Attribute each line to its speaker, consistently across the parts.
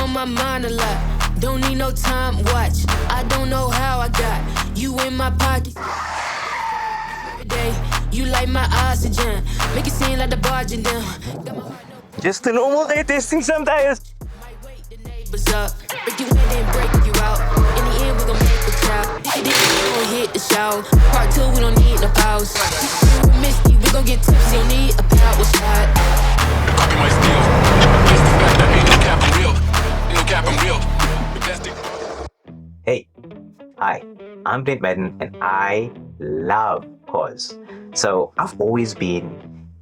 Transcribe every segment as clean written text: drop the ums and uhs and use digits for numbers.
Speaker 1: on my mind a lot. Don't need no time watch. I don't know how I got you in my pocket. Every day, you like my oxygen. Make it seem like the barging down.
Speaker 2: Just a normal day testing some tires.
Speaker 1: Might wake the neighbors up. Break you in and break you out. In the end, we gon' make the child. We gon' hit the shower. Part 2, we don't need no pause. We misty, we gon' get tipsy. Don't need a power shot.
Speaker 3: Copy my steel. It's the fact that ain't no cap, I'm real. Ain't no cap, I'm real.
Speaker 2: Hey, hi, I'm Brent Madden and I love cars. So I've always been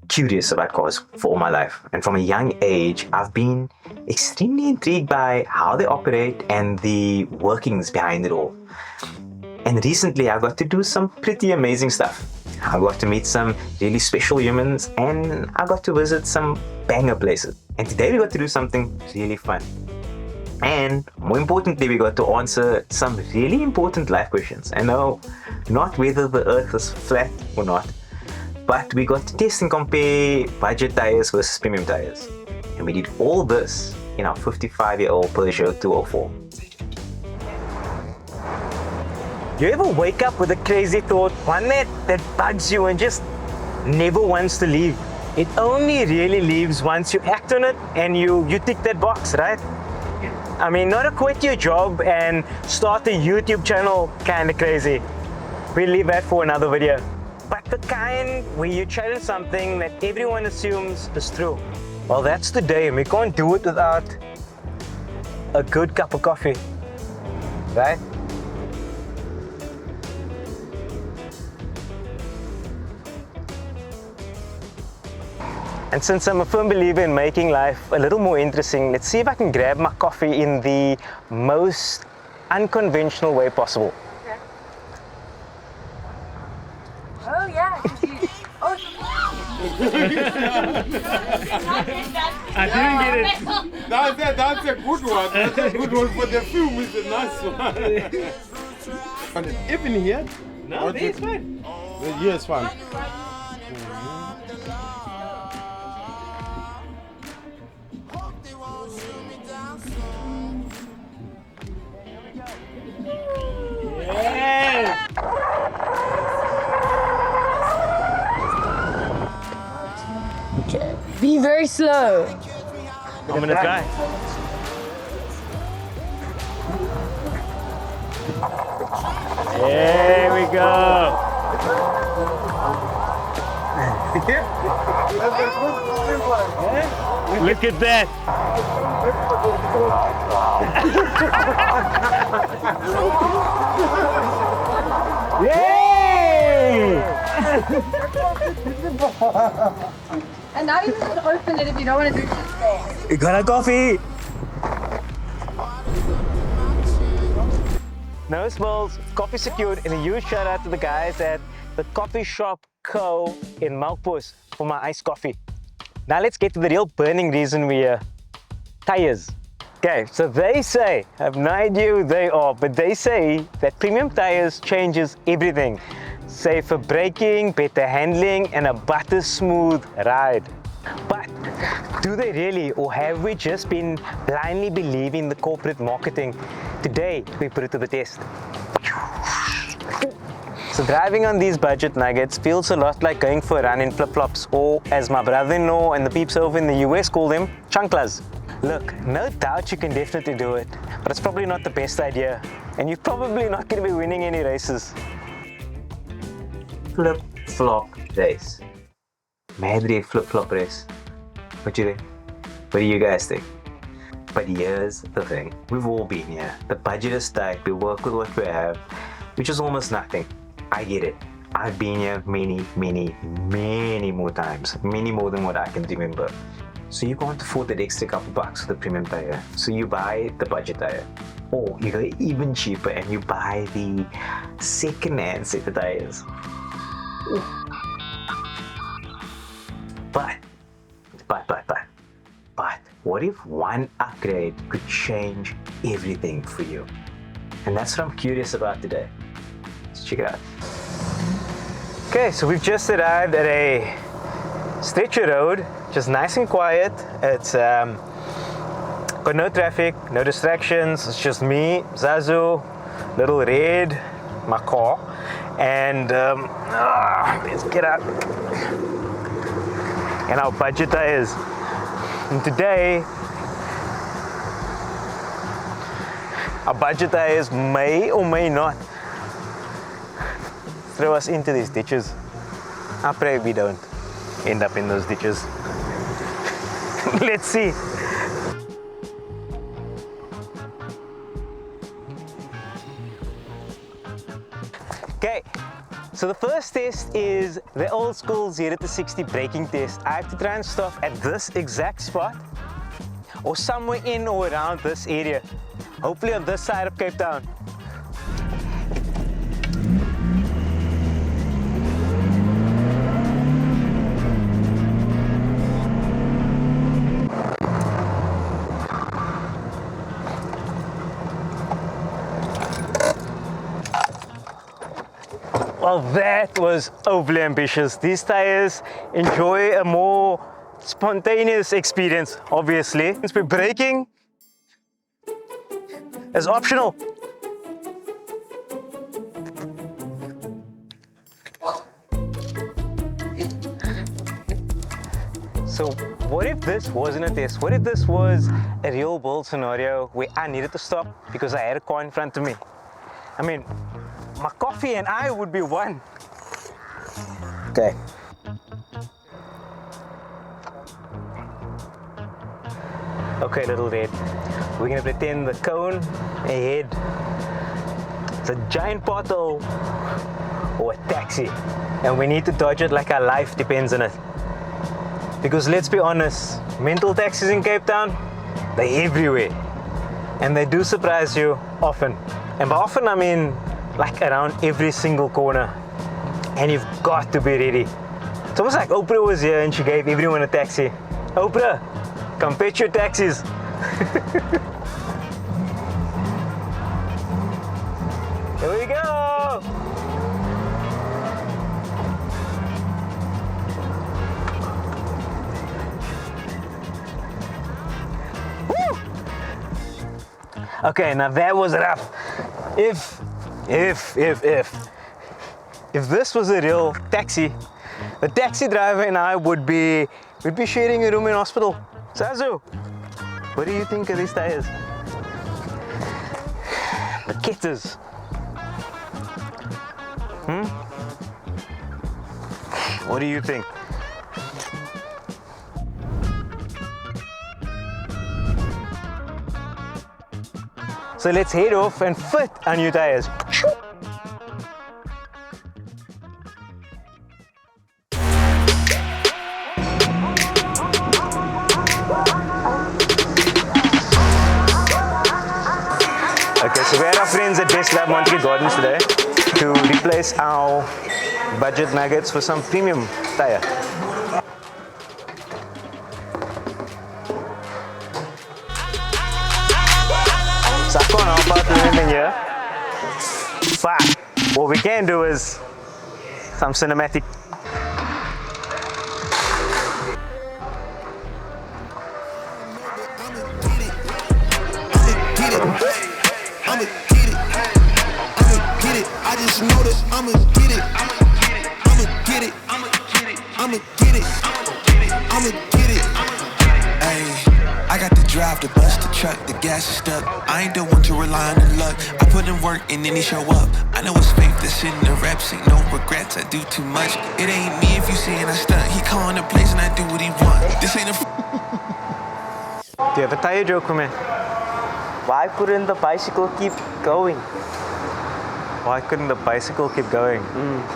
Speaker 2: curious about cars for all my life, and from a young age I've been extremely intrigued by how they operate and the workings behind it all. And recently I got to do some pretty amazing stuff. I got to meet some really special humans and I got to visit some banger places. And today we got to do something really fun. And more importantly, we got to answer some really important life questions. And no, not whether the earth is flat or not, but we got to test and compare budget tires versus premium tires. And we did all this in our 55-year-old Peugeot 204. You ever wake up with a crazy thought, one that bugs you and just never wants to leave? It only really leaves once you act on it and you tick that box, right? I mean, not to quit your job and start a YouTube channel, kinda crazy. We'll leave that for another video. But the kind where you challenge something that everyone assumes is true. Well, that's the day, and we can't do it without a good cup of coffee, right? And since I'm a firm believer in making life a little more interesting, let's see if I can grab my coffee in the most unconventional way possible.
Speaker 4: Okay. Oh yeah. Oh.
Speaker 5: I didn't get it. That's a good one. That's a good one for the film. It's a nice one. And even here?
Speaker 2: No, it's fine.
Speaker 5: Yeah, it's fine.
Speaker 4: Be very slow.
Speaker 2: I'm gonna try. There we go. Look at that. Yay!
Speaker 4: And now you can open it if you don't want to do it there.
Speaker 2: You got a coffee? No spills, coffee secured, and a huge shout out to the guys at the Coffee Shop Co. in Melkbos for my iced coffee. Now let's get to the real burning reason we're here. Tires. Okay, so they say, I have no idea who they are, but they say that premium tires changes everything. Safer braking, better handling, and a butter smooth ride. But do they really, or have we just been blindly believing the corporate marketing? Today, we put it to the test. So driving on these budget nuggets feels a lot like going for a run in flip-flops, or as my brother-in-law and the peeps over in the US call them, chanclas. Look, no doubt you can definitely do it, but it's probably not the best idea, and you're probably not going to be winning any races. Flip-flop race. Madre flip-flop race. What do you think? What do you guys think? But here's the thing. We've all been here. The budget is tight. We work with what we have, which is almost nothing. I get it. I've been here many more times. Many more than what I can remember. So you can't afford that extra couple bucks for the premium tire. So you buy the budget tire. Or you go even cheaper and you buy the second-hand set of tires. But, what if one upgrade could change everything for you? And that's what I'm curious about today. Let's check it out. Okay, so we've just arrived at a stretcher road, just nice and quiet. It's Got no traffic, no distractions. It's just me, Zazu, little Red, my car, and let's get out. And our budget tires. And today, our budget tires may or may not throw us into these ditches. I pray we don't end up in those ditches. Let's see. Okay, so the first test is the old school 0 to 60 braking test. I have to try and stop at this exact spot or somewhere in or around this area. Hopefully on this side of Cape Town. Well, that was overly ambitious. These tires enjoy a more spontaneous experience, obviously. Since we're braking is optional. So what if this wasn't a test? What if this was a real world scenario where I needed to stop because I had a car in front of me? I mean, my coffee and I would be one. Okay. Okay, little Red. We're gonna pretend the cone ahead. It's a giant pothole or a taxi. And we need to dodge it like our life depends on it. Because let's be honest, mental taxis in Cape Town, they're everywhere. And they do surprise you often. And by often I mean like around every single corner, and you've got to be ready. It's almost like Oprah was here and she gave everyone a taxi. Oprah, come fetch your taxis. Here we go. Woo! Okay, now that was rough. If this was a real taxi, the taxi driver and I would be sharing a room in hospital. Zazu, what do you think of these tires? The kitters. What do you think? So let's head off and fit our new tires. Okay, so we had our friends at Best Lab Monterey Gardens today to replace our budget nuggets for some premium tire. So I can't help out with him in here. But what we can do is some cinematic.
Speaker 6: I just know that I'ma get it. Ayy, I got the drive, the bus, the truck, the gas is stuck. I ain't the one to rely on the luck. I put in work and then he show up. I know it's fake, this shit in the reps, ain't no regrets. I do too much. It ain't me if you saying I stunt. He calling the place and I do what he want. This ain't a.
Speaker 2: Do you have a tire joke for me?
Speaker 7: Why couldn't the bicycle keep going?
Speaker 2: Why couldn't the bicycle keep going?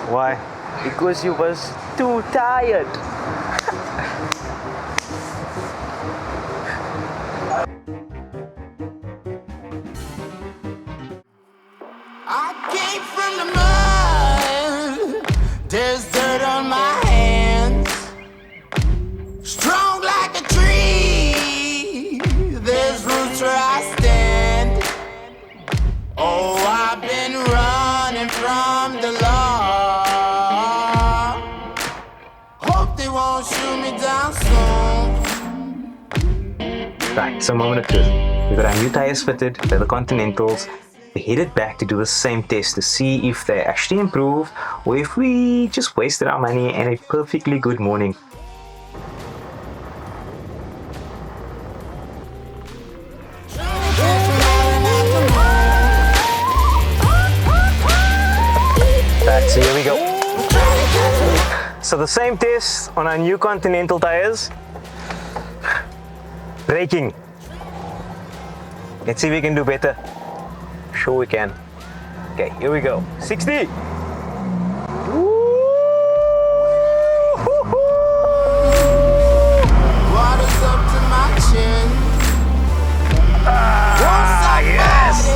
Speaker 2: Why?
Speaker 7: Because you was too tired.
Speaker 6: I came from the mud. There's dirt on my hands. Strong like a tree. There's roots where I stand. Oh, I've been running from the law. Hope they won't shoot me down soon.
Speaker 2: Right, so moment of truth. We've got our new tires fitted, they're the Continentals. We headed back to do the same test to see if they actually improved or if we just wasted our money and a perfectly good morning. Right, so here we go. So the same test on our new Continental tires. Braking. Let's see if we can do better. Sure we can. Okay, here we go. 60.
Speaker 6: Water's up to my chin.
Speaker 2: Yes.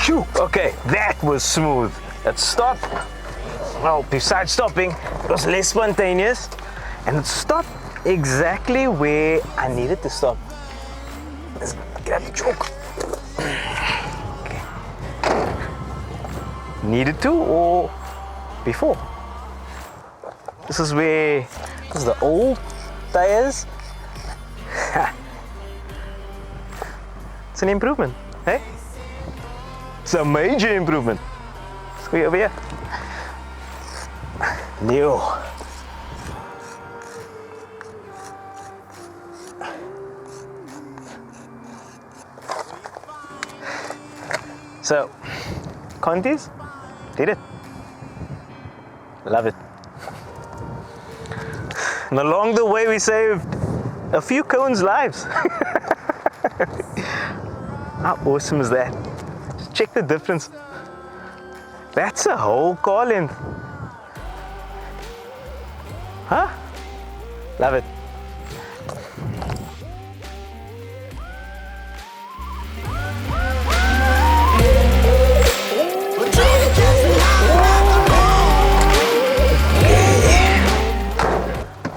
Speaker 2: Phew. Okay, that was smooth. Let's stop. Well, besides stopping, it was less spontaneous, and it stopped exactly where I needed to stop. Let's get out the choke. Okay. Needed to or before? This is the old tires. It's an improvement, hey? It's a major improvement. Let's go over here. New. So, Contis did it. Love it. And along the way we saved a few cones' lives. How awesome is that? Just check the difference. That's a whole car length. Huh? Love it.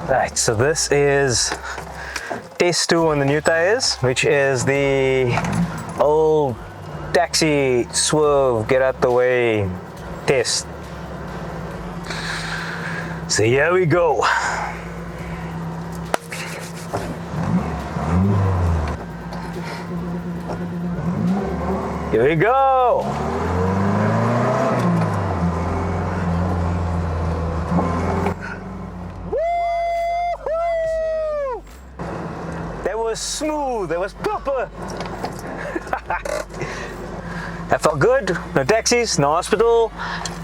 Speaker 2: Right, so this is test 2 on the new tires, which is the old taxi swerve, get out the way test. So here we go. Here we go. That was smooth, that was proper. That felt good, no taxis, no hospital,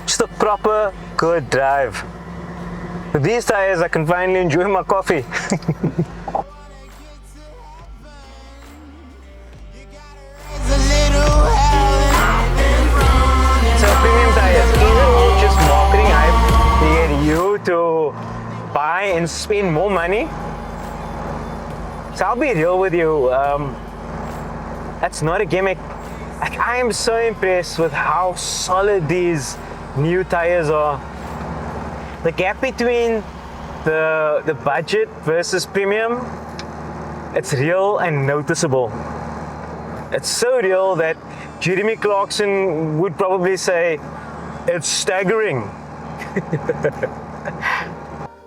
Speaker 2: just a proper, good drive. With these tires, I can finally enjoy my coffee. So premium tires isn't just marketing hype to get you to buy and spend more money. So I'll be real with you, that's not a gimmick. Like, I am so impressed with how solid these new tires are. The gap between the budget versus premium, it's real and noticeable. It's so real that Jeremy Clarkson would probably say, it's staggering.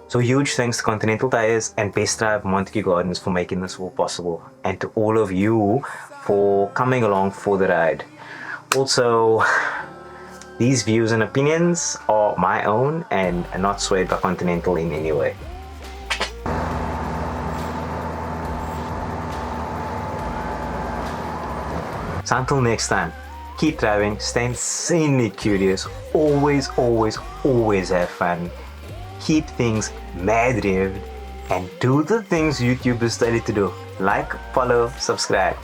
Speaker 2: So huge thanks to Continental Tyres and Best Drive Montague Gardens for making this all possible, and to all of you for coming along for the ride. Also, these views and opinions are my own and are not swayed by Continental in any way. So until next time, keep driving, stay insanely curious, always have fun, keep things mad revved, and do the things YouTubers tell you to do. Like, follow, subscribe.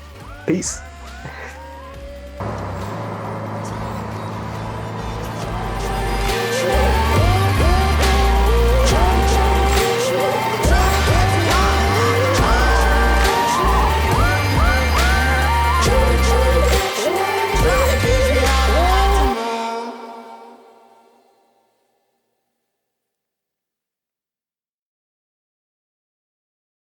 Speaker 2: Peace.